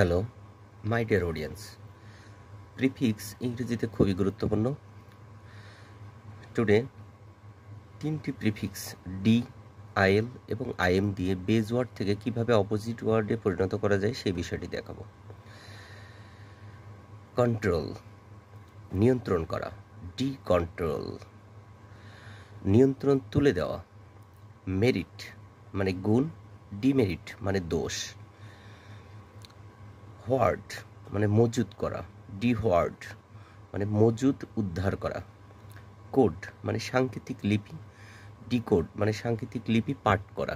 Hello my dear audience, prefix ইংরেজিতে খুবই গুরুত্বপূর্ণ। টুডে তিনটি প্রিফিক্স ডি, আইএল এবং আইএম দিয়ে বেজ ওয়ার্ড থেকে কিভাবে অপোজিট ওয়ার্ডে পরিণত করা যায় সেই বিষয়টি দেখাবো। কন্ট্রোল, নিয়ন্ত্রণ করা, ডি কন্ট্রোল। নিয়ন্ত্রণ তুলে দেওয়া, মেরিট মানে গুণ, ডিমেরিট মানে দোষ। হোয়ার্ড মানে মজুদ করা, ডি হোয়ার্ড মানে মজুদ উদ্ধার করা। কোড মানে সাংকেতিক লিপি, ডিকোড মানে সাংকেতিক লিপি পাঠ করা।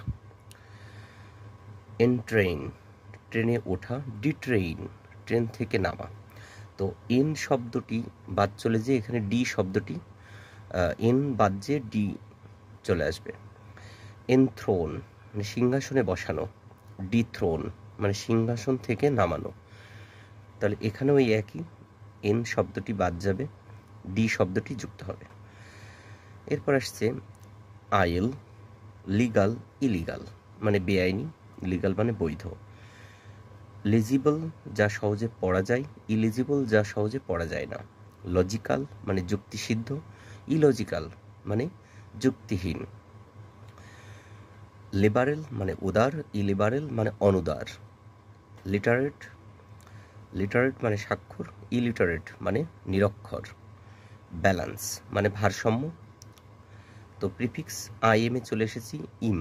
এনট্রেইন ট্রেনে ওঠা, ডিট্রেইন ট্রেন থেকে নামা। তো এন শব্দটি বাদ চলে যে এখানে ডি শব্দটি এন বাদ যে ডি চলে আসবে। এনথ্রোন মানে সিংহাসনে বসানো, ডিথ্রোন মানে সিংহাসন থেকে নামানো। তাহলে এখানেও ওই একই, এন শব্দটি বাদ যাবে, ডি শব্দটি যুক্ত হবে। এরপর আসছে আইল, লিগাল, ইলিগাল মানে বেআইনি, লিগাল মানে বৈধ। লেজিবল যা সহজে পড়া যায়, ইলিজিবল যা সহজে পড়া যায় না। লজিক্যাল মানে যুক্তিসিদ্ধ, ইলজিক্যাল মানে যুক্তিহীন। লিবারেল মানে উদার, ইলিবারেল মানে অনুদার। লিটারেট, লিটারেট মানে স্বাক্ষর, ইলিটারেট মানে নিরক্ষর। ব্যালেন্স মানে ভারসাম্য। তো প্রিফিক্স আইএমে চলে এসেছি ইম।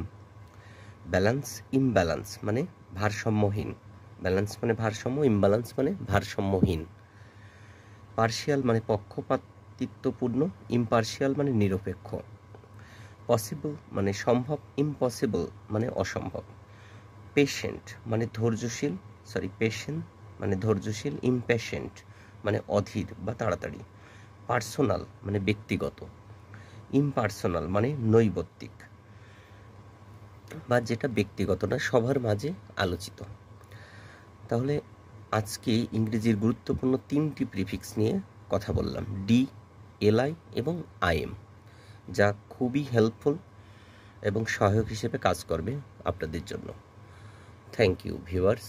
ব্যালেন্স, ইমব্যালেন্স মানে ভারসাম্যহীন। ব্যালেন্স মানে ভারসাম্য, ইমব্যালেন্স মানে ভারসাম্যহীন। পার্শিয়াল মানে পক্ষপাতিত্বপূর্ণ, ইমপার্শিয়াল মানে নিরপেক্ষ। পসিবল মানে সম্ভব, ইম্পসিবল মানে অসম্ভব। পেশেন্ট মানে ধৈর্যশীল, পেশেন্ট মানে ধৈর্যশীল, ইমপেশেন্ট মানে অধীর বা তাড়াতাড়ি। পার্সোনাল মানে ব্যক্তিগত, ইমপার্সোনাল মানে নৈবত্তিক বা যেটা ব্যক্তিগত না, সবার মাঝে আলোচিত। তাহলে আজকে ইংরেজির গুরুত্বপূর্ণ তিনটি প্রিফিক্স নিয়ে কথা বললাম, ডি, এলআই এবং আইএম, যা খুবই হেল্পফুল এবং সহায়ক হিসেবে কাজ করবে আপনাদের জন্য। Thank you viewers.